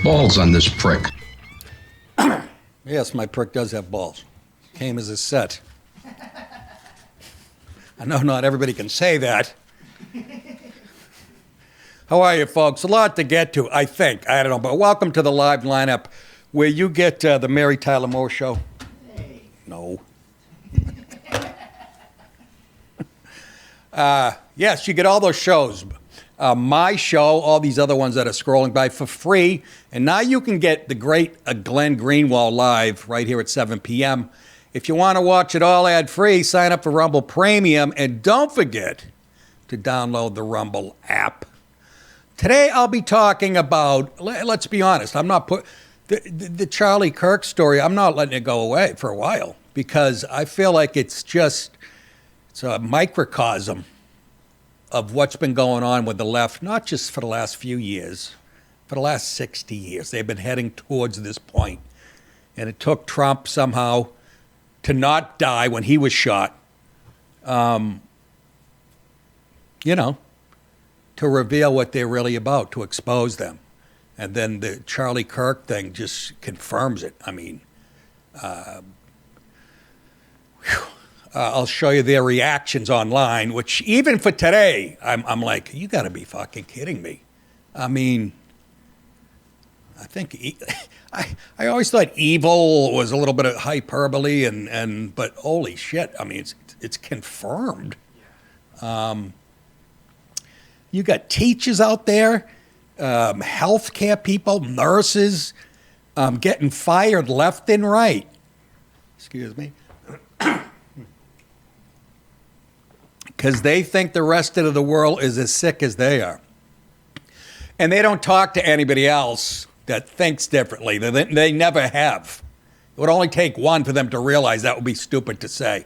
balls on this prick. Yes, my prick does have balls. Came as a set. I know not everybody can say that. How are you, folks? A lot to get to, I think. I don't know, but welcome to the live lineup where you get the Mary Tyler Moore Show. Hey. No. Yes, you get all those shows. My show, all these other ones that are scrolling by for free. And now you can get the great Glenn Greenwald live right here at 7 p.m. If you want to watch it all ad-free, sign up for Rumble Premium. And don't forget to download the Rumble app. Today I'll be talking about, let's be honest, I'm not the Charlie Kirk story, I'm not letting it go away for a while because I feel like it's a microcosm of what's been going on with the left, not just for the last few years, for the last 60 years. They've been heading towards this point. And it took Trump somehow to not die when he was shot, to reveal what they're really about, to expose them. And then the Charlie Kirk thing just confirms it. I mean, I'll show you their reactions online, which even for today, I'm like, you got to be fucking kidding me. I mean, I think I always thought evil was a little bit of hyperbole, but holy shit, I mean, it's confirmed. You got teachers out there, healthcare people, nurses, getting fired left and right. Excuse me. Because they think the rest of the world is as sick as they are. And they don't talk to anybody else that thinks differently. They never have. It would only take one for them to realize that would be stupid to say.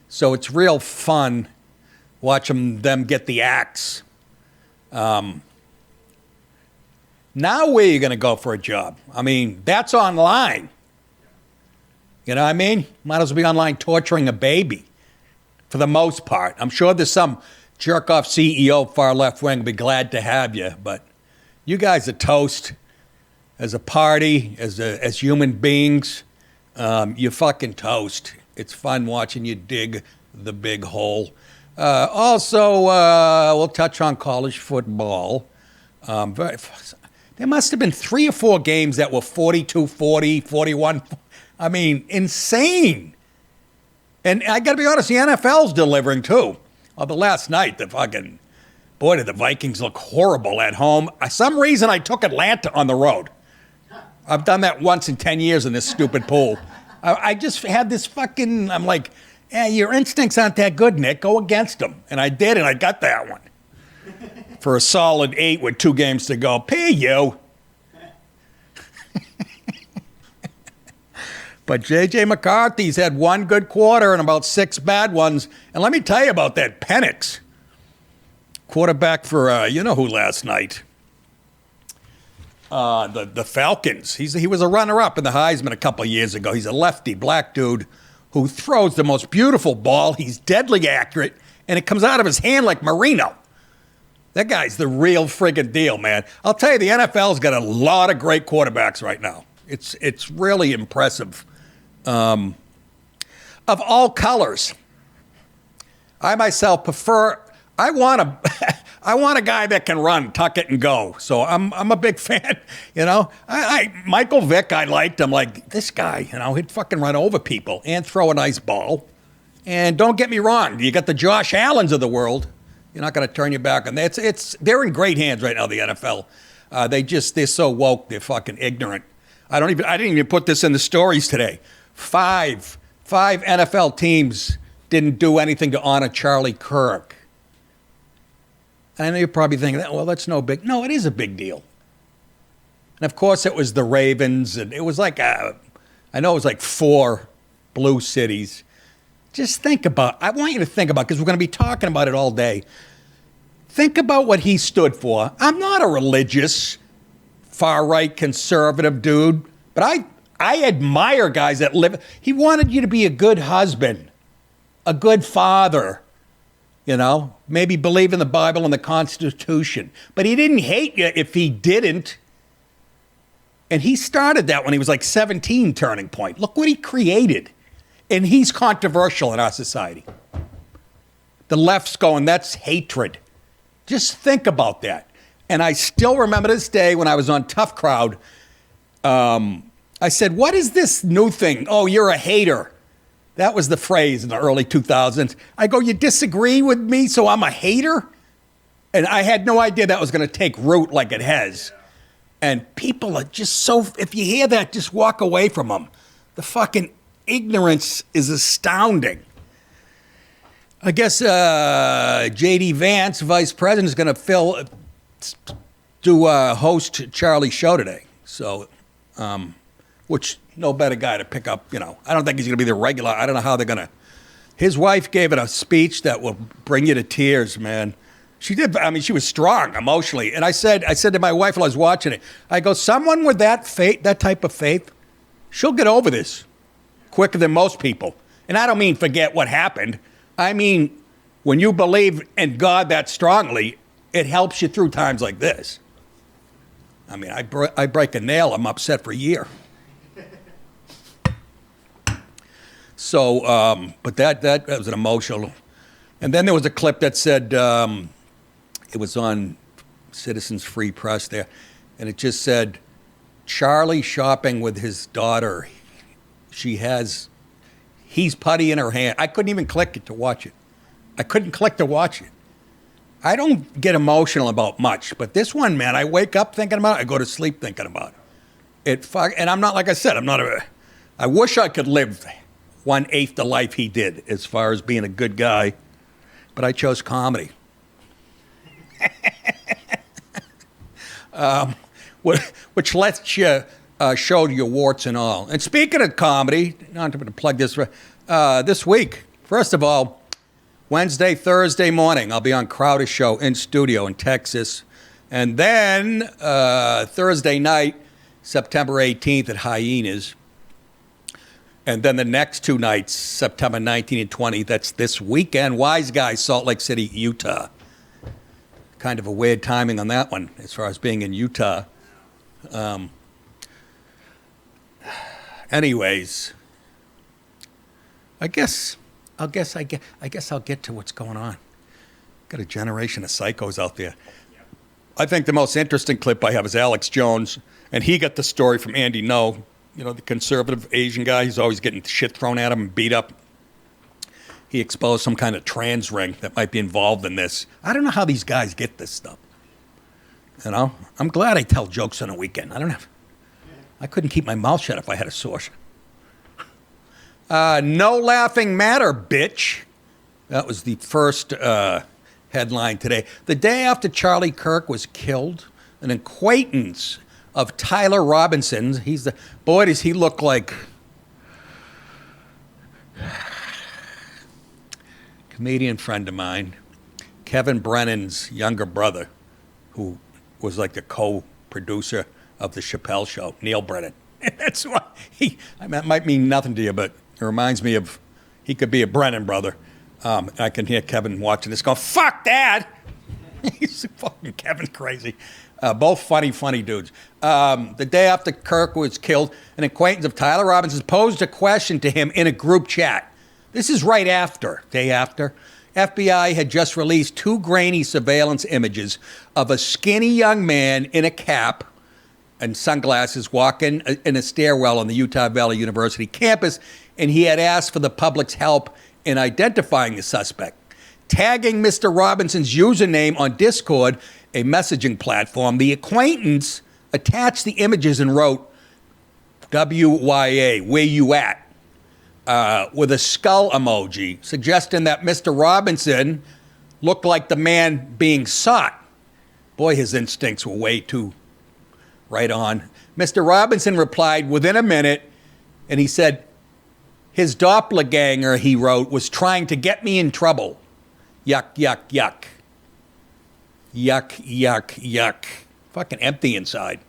So it's real fun watching them get the axe. Now where are you going to go for a job? I mean, that's online. You know what I mean? Might as well be online torturing a baby. For the most part. I'm sure there's some jerk-off CEO far left wing will be glad to have you, but you guys are toast as a party, as human beings. You're fucking toast. It's fun watching you dig the big hole. Also, we'll touch on college football. There must have been 3 or 4 games that were 42-40, 41. I mean, insane. And I got to be honest, the NFL's delivering too. Although last night, did the Vikings look horrible at home. For some reason, I took Atlanta on the road. I've done that once in 10 years in this stupid pool. I just had this I'm like, your instincts aren't that good, Nick. Go against them. And I did, and I got that one. For a solid 8 with 2 games to go. Pay you. But J.J. McCarthy's had 1 good quarter and about 6 bad ones. And let me tell you about that Penix, quarterback for you-know-who last night. The Falcons. He was a runner-up in the Heisman a couple of years ago. He's a lefty, black dude who throws the most beautiful ball. He's deadly accurate, and it comes out of his hand like Marino. That guy's the real friggin' deal, man. I'll tell you, the NFL's got a lot of great quarterbacks right now. It's really impressive. Of all colors, I myself prefer. I want a guy that can run, tuck it, and go. So I'm a big fan. You know, Michael Vick, I liked him. Like this guy, he'd fucking run over people and throw a nice ball. And don't get me wrong, you got the Josh Allens of the world. You're not going to turn your back on that. They're in great hands right now. The NFL, they're so woke, they're fucking ignorant. I didn't even put this in the stories today. 5 NFL teams didn't do anything to honor Charlie Kirk. And I know you're probably thinking, well, that's no big. No, it is a big deal. And of course, it was the Ravens, and it was like I know it was like 4 blue cities. Just I want you to think about, because we're going to be talking about it all day. Think about what he stood for. I'm not a religious, far-right conservative dude, but I admire guys that live. He wanted you to be a good husband, a good father, maybe believe in the Bible and the Constitution. But he didn't hate you if he didn't. And he started that when he was like 17, Turning Point. Look what he created. And he's controversial in our society. The left's going, that's hatred. Just think about that. And I still remember this day when I was on Tough Crowd. I said, what is this new thing? Oh, you're a hater. That was the phrase in the early 2000s. I go, you disagree with me, so I'm a hater? And I had no idea that was going to take root like it has. And people are just so, if you hear that, just walk away from them. The fucking ignorance is astounding. I guess J.D. Vance, vice president, is going to host Charlie's show today. So, which no better guy to pick up, I don't think he's going to be the regular. I don't know how they're going to. His wife gave it a speech that will bring you to tears, man. She did. I mean, she was strong emotionally. And I said to my wife while I was watching it, I go, someone with that faith, that type of faith, she'll get over this quicker than most people. And I don't mean forget what happened. I mean, when you believe in God that strongly, it helps you through times like this. I mean, I break a nail, I'm upset for a year. So, but that was an emotional. And then there was a clip that said, it was on Citizens Free Press there, and it just said, Charlie shopping with his daughter. He's putty in her hand. I couldn't even click it to watch it. I couldn't click to watch it. I don't get emotional about much, but this one, man, I wake up thinking about it. I go to sleep thinking about it. And I'm not, like I said, I wish I could live 1/8 the life he did as far as being a good guy, but I chose comedy. Which lets you show your warts and all. And speaking of comedy, not to plug this, this week, first of all, Wednesday, Thursday morning, I'll be on Crowder's show in studio in Texas. And then Thursday night, September 18th at Hyenas. And then the next two nights, September 19th and 20th, that's this weekend, Wise Guys, Salt Lake City, Utah. Kind of a weird timing on that one as far as being in Utah. Anyways, I guess I'll get to what's going on. Got a generation of psychos out there. I think the most interesting clip I have is Alex Jones, and he got the story from Andy No, the conservative Asian guy. He's always getting shit thrown at him and beat up. He exposed some kind of trans ring that might be involved in this. I don't know how these guys get this stuff. I'm glad I tell jokes on a weekend. I couldn't keep my mouth shut if I had a source. No laughing matter, bitch. That was the first headline today. The day after Charlie Kirk was killed, an acquaintance of Tyler Robinson's, boy, does he look like comedian friend of mine, Kevin Brennan's younger brother, who was like the co-producer of the Chappelle Show, Neil Brennan. That's why that might mean nothing to you, but it reminds me of, he could be a Brennan brother. I can hear Kevin watching this go, fuck Dad. He's fucking Kevin crazy. Both funny dudes. The day after Kirk was killed, an acquaintance of Tyler Robinson's posed a question to him in a group chat. This is right after, day after. FBI had just released 2 grainy surveillance images of a skinny young man in a cap and sunglasses walking in a stairwell on the Utah Valley University campus, and he had asked for the public's help in identifying the suspect. Tagging Mr. Robinson's username on Discord, a messaging platform, the acquaintance attached the images and wrote, WYA, where you at? With a skull emoji, suggesting that Mr. Robinson looked like the man being sought. Boy, his instincts were way too right on. Mr. Robinson replied within a minute, and he said, his doppelganger, he wrote, was trying to get me in trouble. Yuck, yuck, yuck. Yuck, yuck, yuck. Fucking empty inside.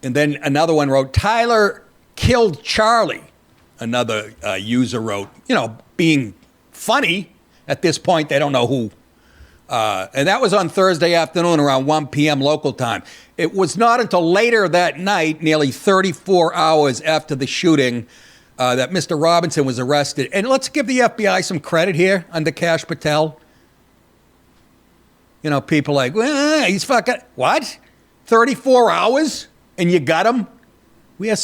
And then another one wrote, Tyler killed Charlie. Another user wrote, being funny. At this point, they don't know And that was on Thursday afternoon around 1 p.m. local time. It was not until later that night, nearly 34 hours after the shooting, that Mr. Robinson was arrested. And let's give the FBI some credit here under Kash Patel. You know, people like, well, he's fucking, what? 34 hours and you got him? We are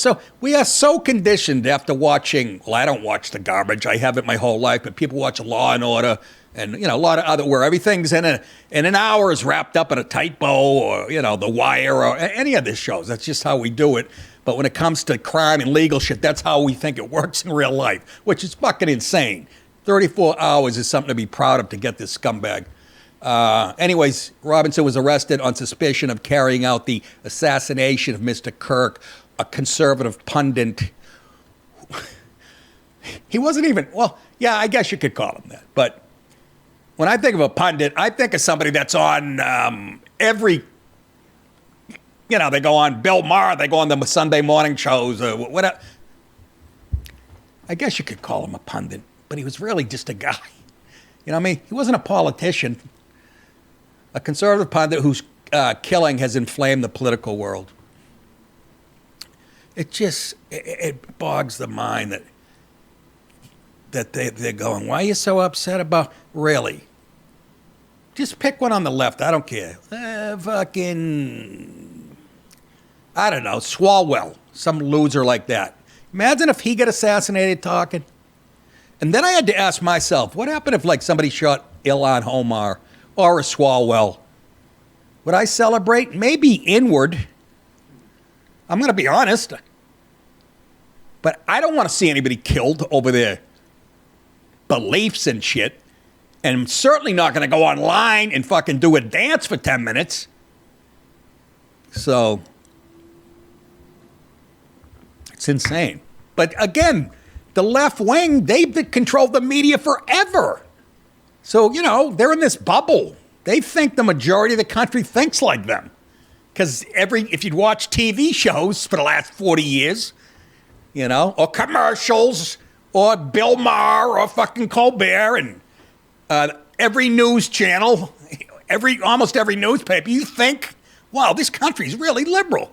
so conditioned after watching, well, I don't watch the garbage. I haven't my whole life, but people watch Law and Order and, you know, a lot of other, where everything's in an hour is wrapped up in a tight bow, or, you know, The Wire or any of these shows. That's just how we do it. But when it comes to crime and legal shit, that's how we think it works in real life, which is fucking insane. 34 hours is something to be proud of to get this scumbag. Anyways, Robinson was arrested on suspicion of carrying out the assassination of Mr. Kirk, a conservative pundit. He wasn't even, well, yeah, I guess you could call him that. But when I think of a pundit, I think of somebody that's on every, you know, they go on Bill Maher, they go on the Sunday morning shows, or whatever. I guess you could call him a pundit, but he was really just a guy. You know what I mean? He wasn't a politician. A conservative pundit whose killing has inflamed the political world. It bogs the mind that they're going, why are you so upset about, really? Just pick one on the left, I don't care. Fucking, I don't know, Swalwell, some loser like that. Imagine if he got assassinated talking. And then I had to ask myself, what happened if like somebody shot Ilhan Omar or a Swalwell? Would I celebrate? Maybe inward. I'm going to be honest. But I don't want to see anybody killed over their beliefs and shit. And I'm certainly not going to go online and fucking do a dance for 10 minutes. So, it's insane. But again, the left wing, they've controlled the media forever. So, you know, they're in this bubble. They think the majority of the country thinks like them. Because if you'd watch TV shows for the last 40 years, you know, or commercials, or Bill Maher, or fucking Colbert, and every news channel, almost every newspaper, you think, wow, this country's really liberal.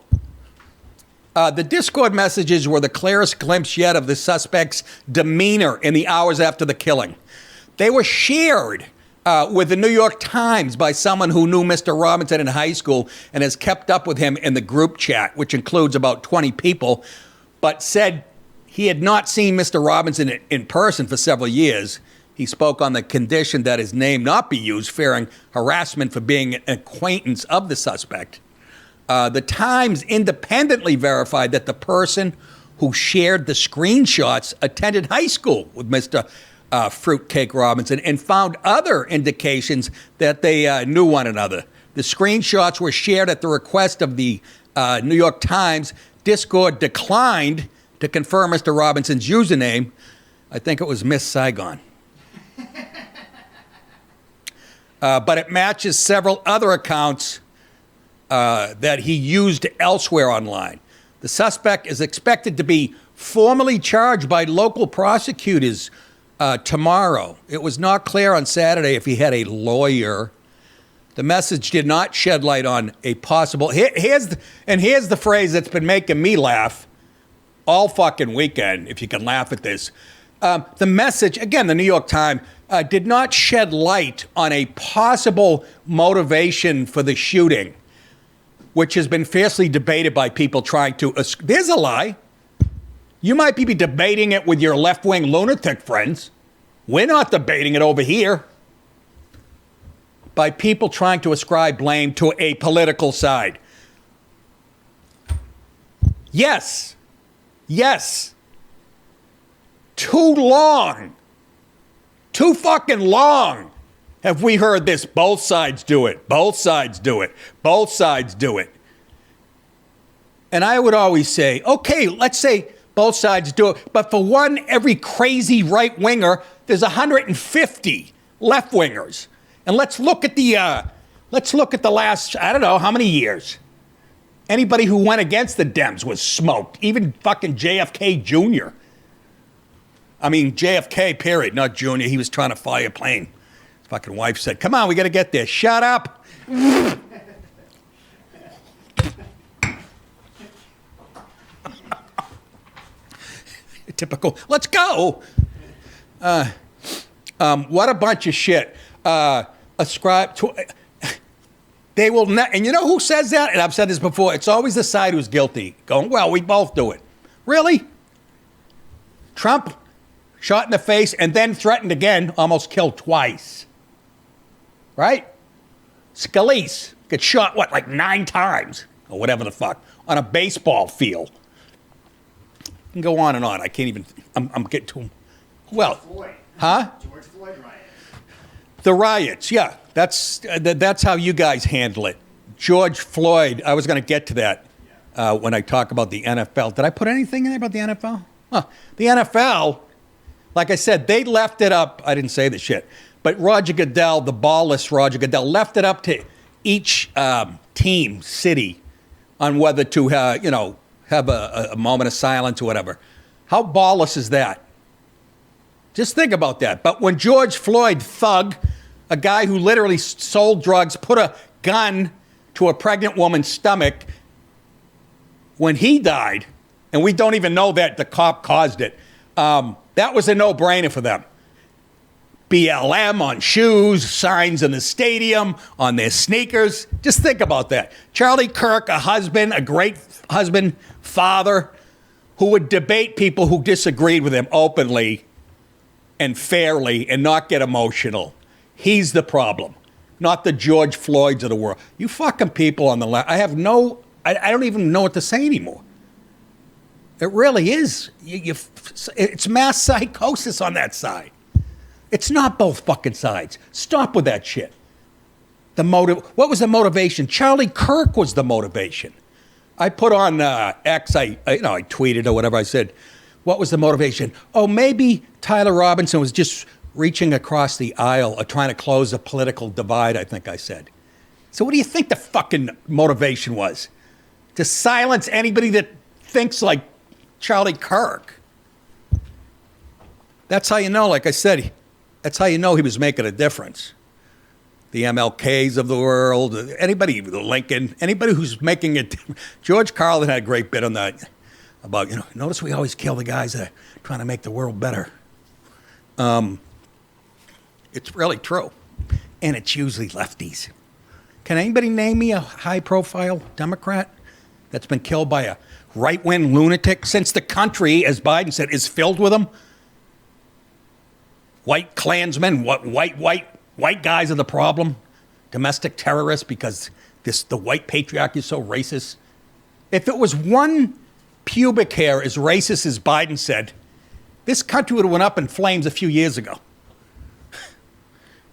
The Discord messages were the clearest glimpse yet of the suspect's demeanor in the hours after the killing. They were shared with the New York Times by someone who knew Mr. Robinson in high school and has kept up with him in the group chat, which includes about 20 people, but said he had not seen Mr. Robinson in person for several years. He spoke on the condition that his name not be used, fearing harassment for being an acquaintance of the suspect. The Times independently verified that the person who shared the screenshots attended high school with Mr. Fruitcake Robinson and found other indications that they knew one another. The screenshots were shared at the request of the New York Times. Discord declined to confirm Mr. Robinson's username. I think it was Miss Saigon. But it matches several other accounts that he used elsewhere online. The suspect is expected to be formally charged by local prosecutors tomorrow. It was not clear on Saturday if he had a lawyer. The message did not shed light on a possible... Here's the phrase that's been making me laugh all fucking weekend, if you can laugh at this. The message, again, the New York Times, did not shed light on a possible motivation for the shooting, which has been fiercely debated by people trying to... There's a lie. You might be debating it with your left-wing lunatic friends. We're not debating it over here. By people trying to ascribe blame to a political side. Yes. Yes. Too long. Too fucking long have we heard this. Both sides do it. Both sides do it. Both sides do it. And I would always say, okay, let's say both sides do it. But for one, every crazy right-winger, there's 150 left-wingers. And let's look at the last, I don't know, how many years. Anybody who went against the Dems was smoked. Even fucking JFK Jr. I mean, JFK, period, not Jr. He was trying to fly a plane. Fucking wife said, come on, we got to get there. Shut up. Typical. Let's go. What a bunch of shit. Ascribe to. They will not. And you know who says that? And I've said this before. It's always the side who's guilty. Going, well, we both do it. Really? Trump shot in the face and then threatened again, almost killed twice. Right? Scalise gets shot, what, like 9 times? Or whatever the fuck. On a baseball field. I can go on and on. I can't even. I'm getting to him. Well, Floyd. Huh? George Floyd riot. The riots, yeah. That's how you guys handle it. George Floyd. I was going to get to that when I talk about the NFL. Did I put anything in there about the NFL? Huh. The NFL, like I said, they left it up. I didn't say the shit, but Roger Goodell, the ballless Roger Goodell, left it up to each team, city, on whether to have a moment of silence or whatever. How ballless is that? Just think about that. But when George Floyd, thug, a guy who literally sold drugs, put a gun to a pregnant woman's stomach, when he died, and we don't even know that the cop caused it, that was a no-brainer for them. BLM on shoes, signs in the stadium, on their sneakers. Just think about that. Charlie Kirk, a husband, a great husband, father, who would debate people who disagreed with him openly and fairly and not get emotional. He's the problem, not the George Floyds of the world. You fucking people on the left, I don't even know what to say anymore. It really is. It's mass psychosis on that side. It's not both fucking sides. Stop with that shit. What was the motivation? Charlie Kirk was the motivation. I put on X, I tweeted or whatever. I said, what was the motivation? Oh, maybe Tyler Robinson was just reaching across the aisle or trying to close a political divide, I think I said. So what do you think the fucking motivation was? To silence anybody that thinks like Charlie Kirk. That's how you know, like I said, that's how you know he was making a difference. The MLKs of the world, anybody, Lincoln, anybody who's making it. George Carlin had a great bit on that about, notice we always kill the guys that are trying to make the world better. It's really true. And it's usually lefties. Can anybody name me a high-profile Democrat that's been killed by a right-wing lunatic since the country, as Biden said, is filled with them? White Klansmen, white guys are the problem. Domestic terrorists because the white patriarchy is so racist. If it was one pubic hair as racist as Biden said, this country would have went up in flames a few years ago.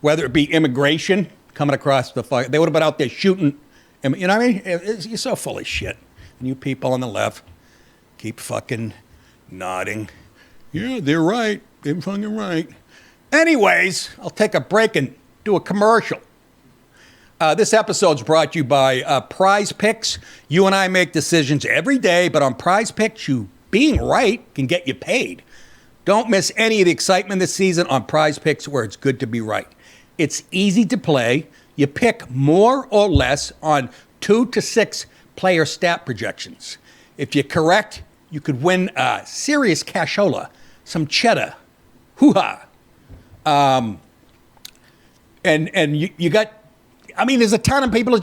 Whether it be immigration coming across the fire, they would have been out there shooting. You know what I mean? You're so full of shit. And you people on the left keep fucking nodding. Yeah, they're right. They're fucking right. Anyways, I'll take a break and do a commercial. This episode's brought to you by Prize Picks. You and I make decisions every day, but on Prize Picks, you being right can get you paid. Don't miss any of the excitement this season on Prize Picks, where it's good to be right. It's easy to play. You pick more or less on 2 to 6 player stat projections. If you're correct, you could win serious cashola, some cheddar. Hoo-ha. And you got, there's a ton of people.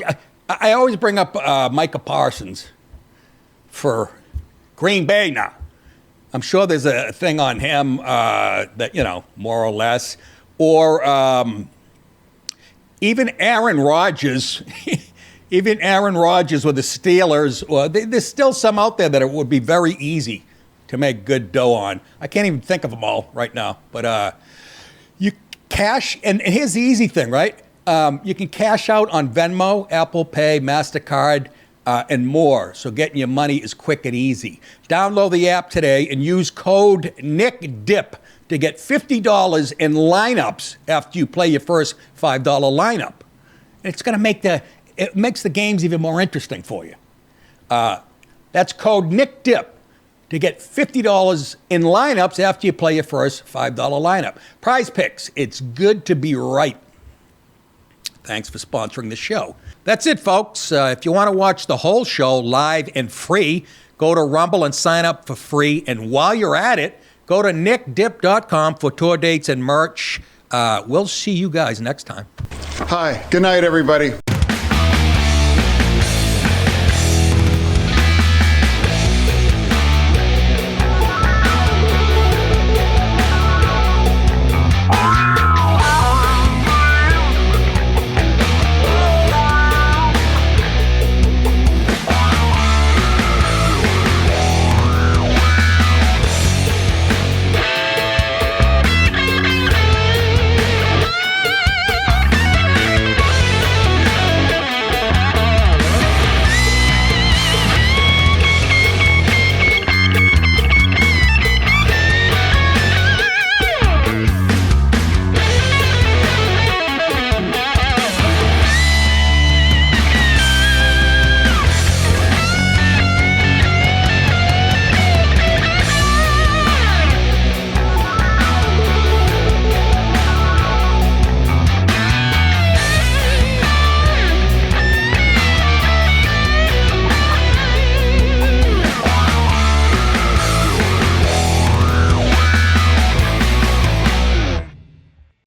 I always bring up Micah Parsons for Green Bay now. I'm sure there's a thing on him that, more or less. Or even Aaron Rodgers, with the Steelers. Or there's still some out there that it would be very easy to make good dough on. I can't even think of them all right now. But you cash, and here's the easy thing, right? You can cash out on Venmo, Apple Pay, MasterCard, and more. So getting your money is quick and easy. Download the app today and use code NICKDIP to get $50 in lineups after you play your first $5 lineup. It's going to it makes the games even more interesting for you. That's code NICKDIP to get $50 in lineups after you play your first $5 lineup. Prize Picks, it's good to be right. Thanks for sponsoring the show. That's it, folks. If you want to watch the whole show live and free, go to Rumble and sign up for free. And while you're at it, go to nickdip.com for tour dates and merch. We'll see you guys next time. Hi. Good night, everybody.